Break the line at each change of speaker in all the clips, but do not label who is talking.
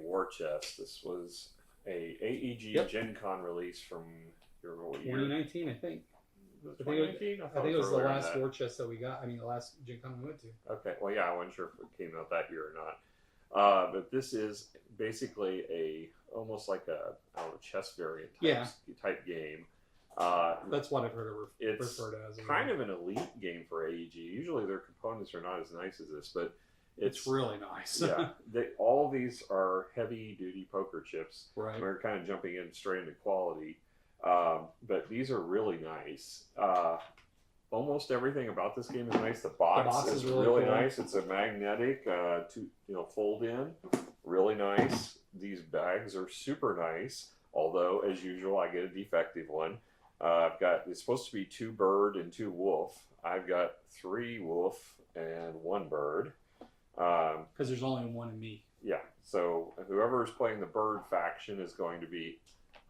war chest. This was a AEG
Yep.
Gen Con release from what year?
2019, I think.
Was it
I think
2019?
I think it was the
earlier than
last
that.
war chest that we got. I mean, the last Gen Con we went to.
Okay, well, yeah, I wasn't sure if it came out that year or not. But this is basically almost like a chess variant type game.
That's what I've heard it
It's
referred to as.
kind of an elite game for AEG. Usually their components are not as nice as this, but
it's really nice.
Yeah, all of these are heavy duty poker chips.
Right.
We're kind of jumping in straight into quality, but these are really nice. Almost everything about this game is nice. The box is really cool. Nice. It's a magnetic, fold in. Really nice. These bags are super nice. Although, as usual, I get a defective one. It's supposed to be 2 bird and 2 wolf. I've got 3 wolf and 1 bird.
Because there's only 1 in me.
Yeah. So whoever is playing the bird faction is going to be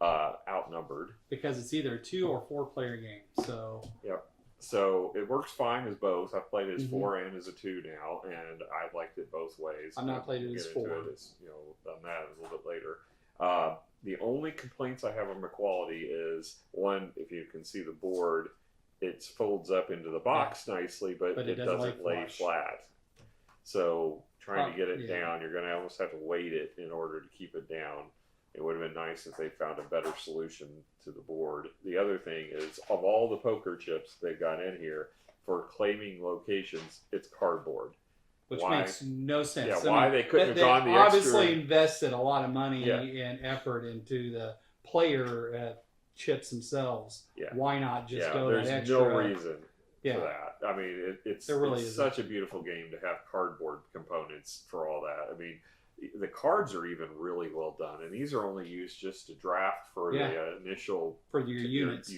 outnumbered. Because
it's either a 2 or 4 player game. So.
Yep. So it works fine as both. I've played it as 4 and as a 2 now, and I've liked it both ways.
I've not played it as 4.
On that a little bit later. The only complaints I have on the quality is, one, if you can see the board, it folds up into the box nicely, but it doesn't lay flat. So trying to get it down, you're going to almost have to weight it in order to keep it down. It would have been nice if they found a better solution to the board. The other thing is, of all the poker chips they've got in here, for claiming locations, it's cardboard.
Which makes no sense.
Yeah, why they couldn't have gone the extra...
They obviously invested a lot of money and effort into the player chips themselves. Yeah. Why not just go that extra?
There's no reason for that. I mean, it's such a beautiful game to have cardboard components for all that. I mean, the cards are even really well done, and these are only used just to draft for the initial
for your units.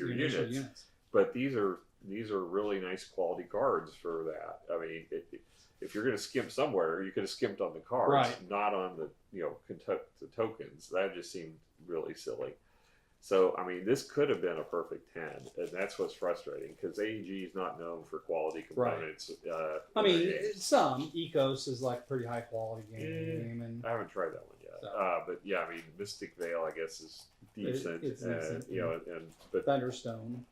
But these are really nice quality cards for that. I mean, if you're going to skimp somewhere, you could have skimped on the cards, not on the tokens. That just seemed really silly. So, I mean, this could have been a perfect 10, and that's what's frustrating, because AEG is not known for quality components.
I mean, some. Ecos is like a pretty high-quality game. And
I haven't tried that one yet. But, yeah, I mean, Mystic Veil, I guess, is decent.
It's decent.
But
Thunderstone.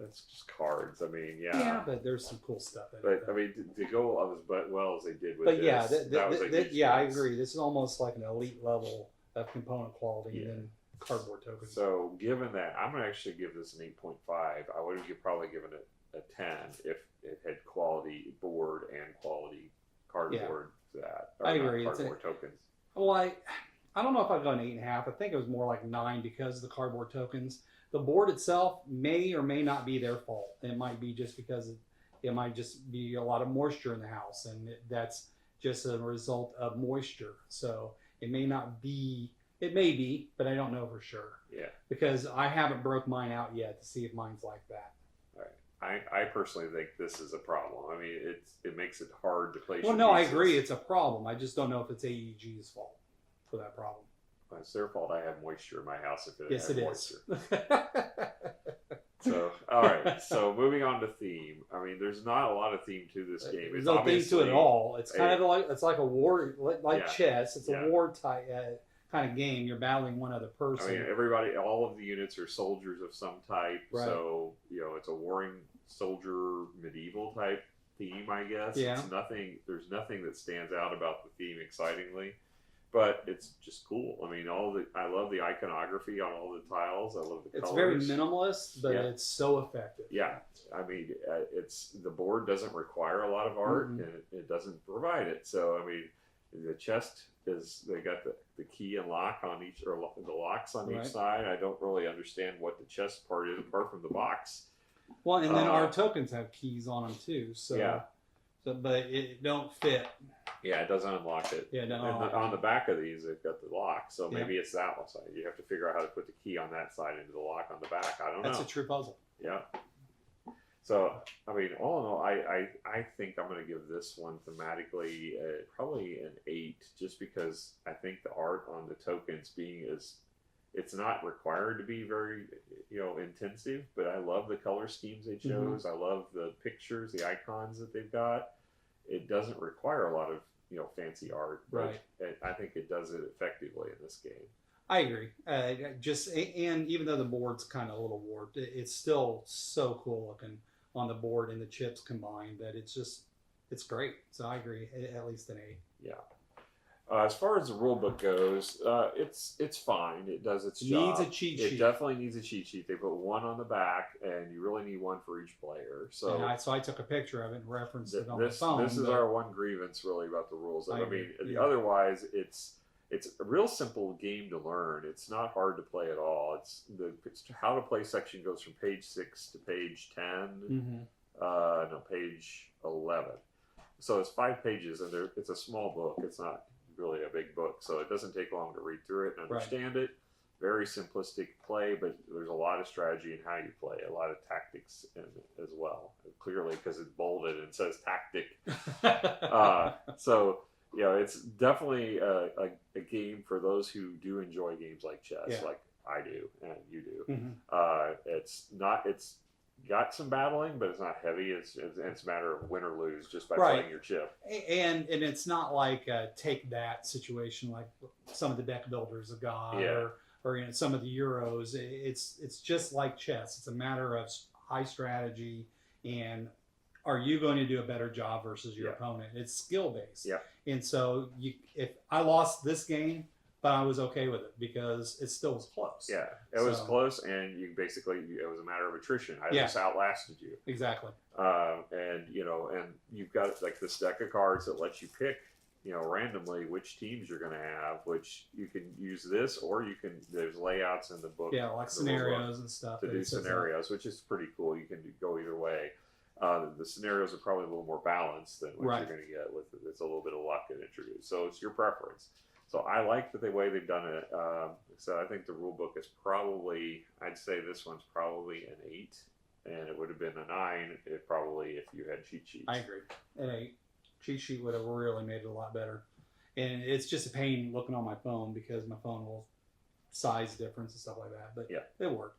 That's just cards. I mean,
Yeah, but there's some cool stuff in
it. But, I mean, to go as well as they did with this,
I agree. This is almost like an elite level of component quality than cardboard tokens.
So, given that, I'm going to actually give this an 8.5. I would have probably given it a 10 if it had quality board and quality cardboard
I agree.
Cardboard tokens.
Well, I don't know if I'd go an 8.5. I think it was more like 9 because of the cardboard tokens. The board itself may or may not be their fault. It might be just because it might just be a lot of moisture in the house, and that's just a result of moisture. So it may not be. It may be, but I don't know for sure.
Yeah.
Because I haven't broke mine out yet to see if mine's like that.
Right. I personally think this is a problem. I mean, it makes it hard to place.
Well, no, I agree. It's a problem. I just don't know if it's AEG's fault for that problem.
Well, it's their fault. I have moisture in my house. If
yes, it
moisture. So, all right. So, moving on to theme. I mean, there's not a lot of theme to this game.
There's no theme to it at all. It's kind of like a war, like chess. It's a war type kind of game. You're battling one other person.
I mean, all of the units are soldiers of some type. Right. So, it's a warring soldier medieval type theme, I guess.
Yeah.
There's nothing that stands out about the theme excitingly. But it's just cool. I mean, I love the iconography on all the tiles. I love the colors.
It's very minimalist, but it's so effective.
Yeah, I mean, the board doesn't require a lot of art, and it doesn't provide it. So, I mean, the chest they got the key and lock on each, or the locks on each side. I don't really understand what the chest part is apart from the box.
Well, and then our tokens have keys on them too. So, but it don't fit.
Yeah, it doesn't unlock it.
Yeah, no.
And on the back of these, they've got the lock. So maybe it's that one side. You have to figure out how to put the key on that side into the lock on the back. I don't know.
That's a true puzzle.
Yeah. So, I mean, all in all, I think I'm going to give this one thematically probably an 8, just because I think the art on the tokens it's not required to be very, intensive, but I love the color schemes they chose. I love the pictures, the icons that they've got. It doesn't require a lot of fancy art.
Right.
But I think it does it effectively in this game.
I agree. And even though the board's kind of a little warped, it's still so cool looking on the board and the chips combined that it's great. So I agree. At least an 8.
Yeah. As far as the rule book goes, it's fine. It does its job.
Needs a cheat sheet.
It definitely needs a cheat sheet. They put one on the back, and you really need one for each player. So
I took a picture of it and referenced it on my phone.
This is our one grievance really about the rules.
Yeah.
Otherwise it's a real simple game to learn. It's not hard to play at all. It's how to play section goes from page 6 to page 10.
Mm-hmm.
No, page 11. So it's 5 pages, and it's a small book. It's not really a big book, so it doesn't take long to read through it and understand it. Very simplistic play, but there's a lot of strategy in how you play, a lot of tactics in it as well. Clearly, because it's bolded and says tactic. So it's definitely a game for those who do enjoy games like chess, like I do and you do. Mm-hmm. It's got some battling, but it's not heavy. It's a matter of win or lose just by playing your chip.
And it's not like a take that situation like some of the deck builders have got, or some of the Euros. It's just like chess. It's a matter of high strategy and are you going to do a better job versus your opponent? It's skill based. Yeah. And so if I lost this game, but I was okay with it because it still was close. Yeah,
it was close, and it was a matter of attrition. I just outlasted you.
Exactly.
And you've got like this deck of cards that lets you pick, randomly which teams you're going to have. Which you can use this, or there's layouts in the book.
Yeah, like scenarios and stuff
to do scenarios, which is pretty cool. You can go either way. The scenarios are probably a little more balanced than what you're going to get with it. It's a little bit of luck introduced, so it's your preference. So I like the way they've done it. So I think the rule book is I'd say this one's probably an 8, and it would have been a 9 if you had cheat sheets.
I agree. An 8. Cheat sheet would have really made it a lot better. And it's just a pain looking on my phone because my phone will size difference and stuff like that. But it worked.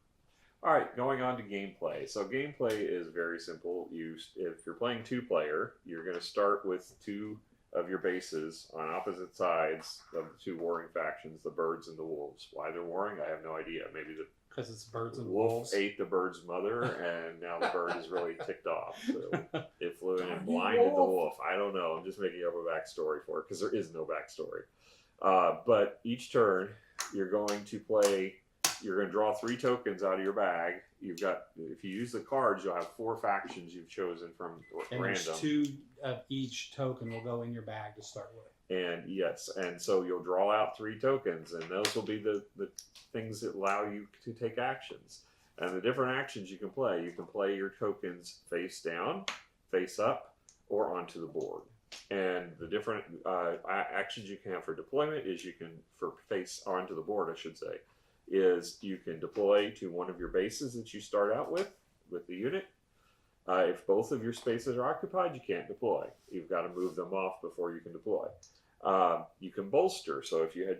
All right, going on to gameplay. So gameplay is very simple. If you're playing 2-player, you're going to start with 2 of your bases on opposite sides of the 2 warring factions, the birds and the wolves. Why they're warring, I have no idea. Maybe
because it's birds and
wolf
wolves
ate the bird's mother, and now the bird is really ticked off. So it flew in and blinded the wolf. I don't know. I'm just making up a backstory for it because there is no backstory. But each turn, you're going to draw 3 tokens out of your bag. If you use the cards, you'll have 4 factions you've chosen from random.
2 of each token will go in your bag to start with.
And so you'll draw out 3 tokens, and those will be the things that allow you to take actions. And the different actions you can play your tokens face down, face up, or onto the board. And the different actions you can have for deployment for face onto the board, I should say, is you can deploy to one of your bases that you start out with the unit. If both of your spaces are occupied, you can't deploy. You've got to move them off before you can deploy. You can bolster. So if you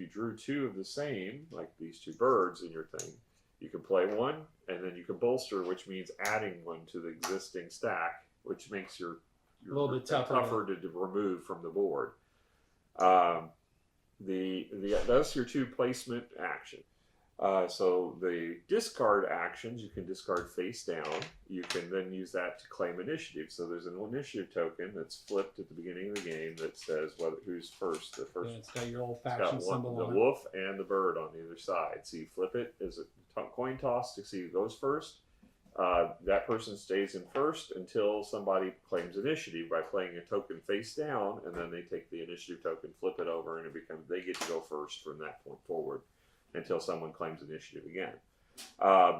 drew 2 of the same, like these 2 birds in your thing, you can play one, and then you can bolster, which means adding one to the existing stack, which makes your
a little bit tougher
to remove from the board. That's your 2 placement action. So the discard actions, you can discard face down. You can then use that to claim initiative. So there's an initiative token that's flipped at the beginning of the game that says who's first. The first.
It's got your old faction symbol on it.
The wolf and the bird on the other side. So you flip it as a coin toss to see who goes first. That person stays in first until somebody claims initiative by playing a token face down, and then they take the initiative token, flip it over, and they get to go first from that point forward until someone claims initiative again.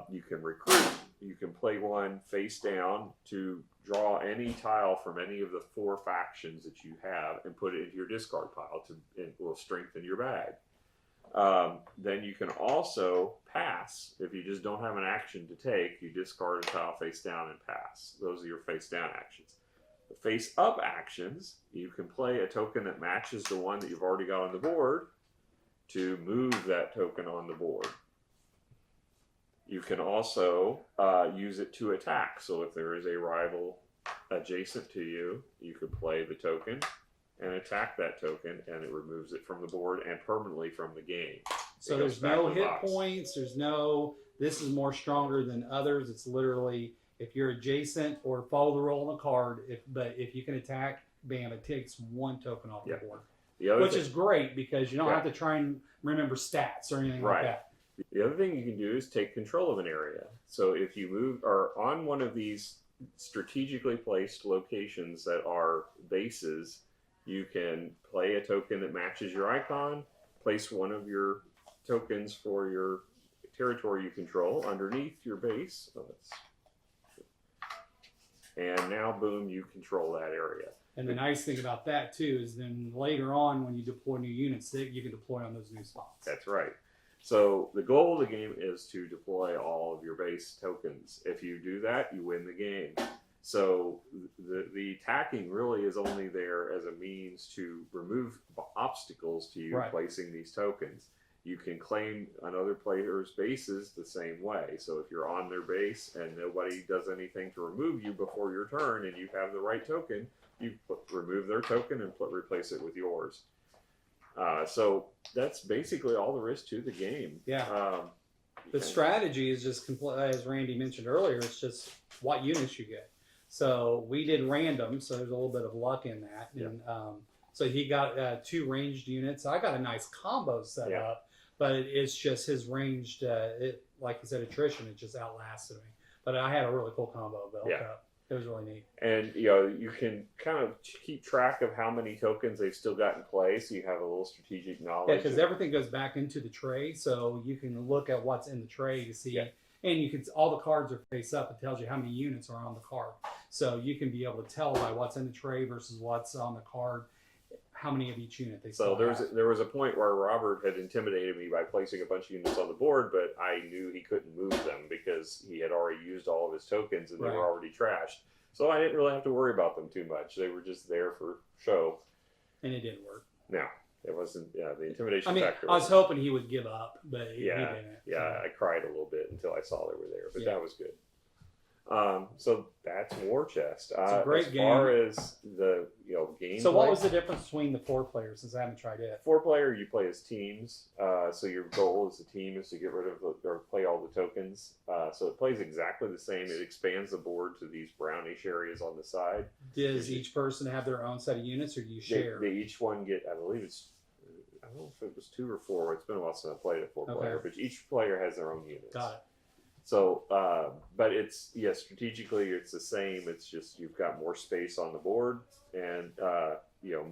You can recruit. You can play one face down to draw any tile from any of the 4 factions that you have and put it into your discard pile. It will strengthen your bag. Then you can also pass. If you just don't have an action to take, you discard a tile face down and pass. Those are your face down actions. The face up actions, you can play a token that matches the one that you've already got on the board to move that token on the board. You can also use it to attack. So if there is a rival adjacent to you, you could play the token and attack that token, and it removes it from the board and permanently from the game.
So there's no hit points. There's no, this is more stronger than others. It's literally, if you're adjacent or follow the roll on the card, but if you can attack, bam, it takes one token off the board. Which is great because you don't have to try and remember stats or anything like that.
The other thing you can do is take control of an area. So if you move or on one of these strategically placed locations that are bases, you can play a token that matches your icon, place one of your tokens for your territory you control underneath your base. And now, boom, you control that area.
And the nice thing about that, too, is then later on when you deploy new units, you can deploy on those new spots.
That's right. So the goal of the game is to deploy all of your base tokens. If you do that, you win the game. So the attacking really is only there as a means to remove obstacles to you placing these tokens. You can claim another player's bases the same way. So if you're on their base and nobody does anything to remove you before your turn and you have the right token, you remove their token and replace it with yours. So that's basically all there is to the game.
Yeah. The strategy is just, as Randy mentioned earlier, it's just what units you get. So we did random, so there's a little bit of luck in that.
Yeah.
And so he got 2 ranged units. I got a nice combo set up, but it's just his ranged, like you said, attrition, it just outlasted me. But I had a really cool combo built up. It was really neat.
And, you know, you can kind of keep track of how many tokens they've still got in play, so you have a little strategic knowledge.
Yeah, because everything goes back into the tray, so you can look at what's in the tray to see. And you can, all the cards are face up. It tells you how many units are on the card. So you can be able to tell by what's in the tray versus what's on the card, how many of each unit they still have.
There was a point where Robert had intimidated me by placing a bunch of units on the board, but I knew he couldn't move them because he had already used all of his tokens and they were already trashed. So I didn't really have to worry about them too much. They were just there for show.
And it didn't work.
No, it wasn't. Yeah, the intimidation
I mean,
factor.
I was hoping he would give up, but he didn't.
Yeah, I cried a little bit until I saw they were there, but that was good. So that's War Chest.
It's a great game.
As far as the game.
So what was the difference between the 4 players? Since I haven't tried it.
4-player, you play as teams. So your goal as a team is to get rid of or play all the tokens. So it plays exactly the same. It expands the board to these brownish areas on the side.
Does each person have their own set of units, or do you share?
They each one get. I believe it's. I don't know if it was 2 or 4. It's been a while since I played a 4-player, but each player has their own units.
Got it.
So, but it's, strategically it's the same. It's just you've got more space on the board and,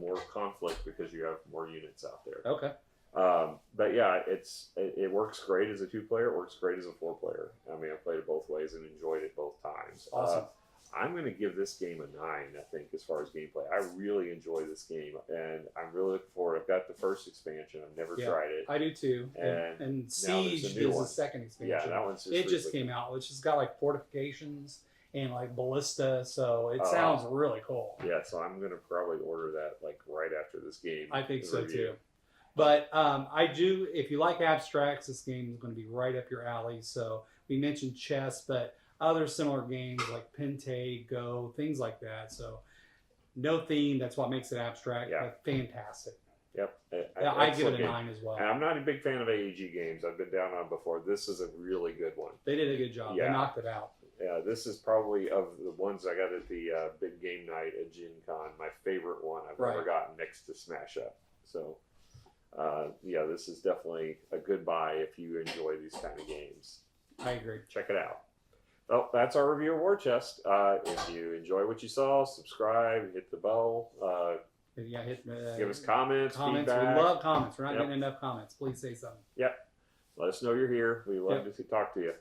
more conflict because you have more units out there.
Okay.
But yeah, it works great as a 2-player. It works great as a 4-player. I mean, I played it both ways and enjoyed it both times.
Awesome.
I'm going to give this game a 9, I think, as far as gameplay. I really enjoy this game, and I'm really looking forward. I've got the first expansion. I've never tried it.
I do too. And Siege is the second expansion.
Yeah, that one's
just came out, which has got like fortifications and like ballista, so it sounds really cool.
Yeah, so I'm going to probably order that like right after this game.
I think so too. But I do, if you like abstracts, this game is going to be right up your alley. So we mentioned chess, but other similar games like Pente, Go, things like that. So no theme, that's what makes it abstract, but fantastic.
Yep.
I give it a 9 as well.
And I'm not a big fan of AEG games. I've been down on before. This is a really good one.
They did a good job. They knocked it out.
Yeah, this is probably of the ones I got at the big game night at Gen Con, my favorite one I've ever gotten next to Smash Up. So, this is definitely a good buy if you enjoy these kind of games.
I agree.
Check it out. Well, that's our review of War Chest. If you enjoy what you saw, subscribe, hit the bell. Give us comments, feedback.
We love comments. We're not getting enough comments. Please say something.
Yep. Let us know you're here. We love to talk to you.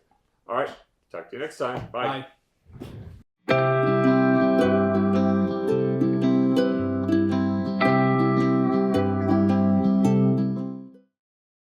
All right. Talk to you next time. Bye.
Bye.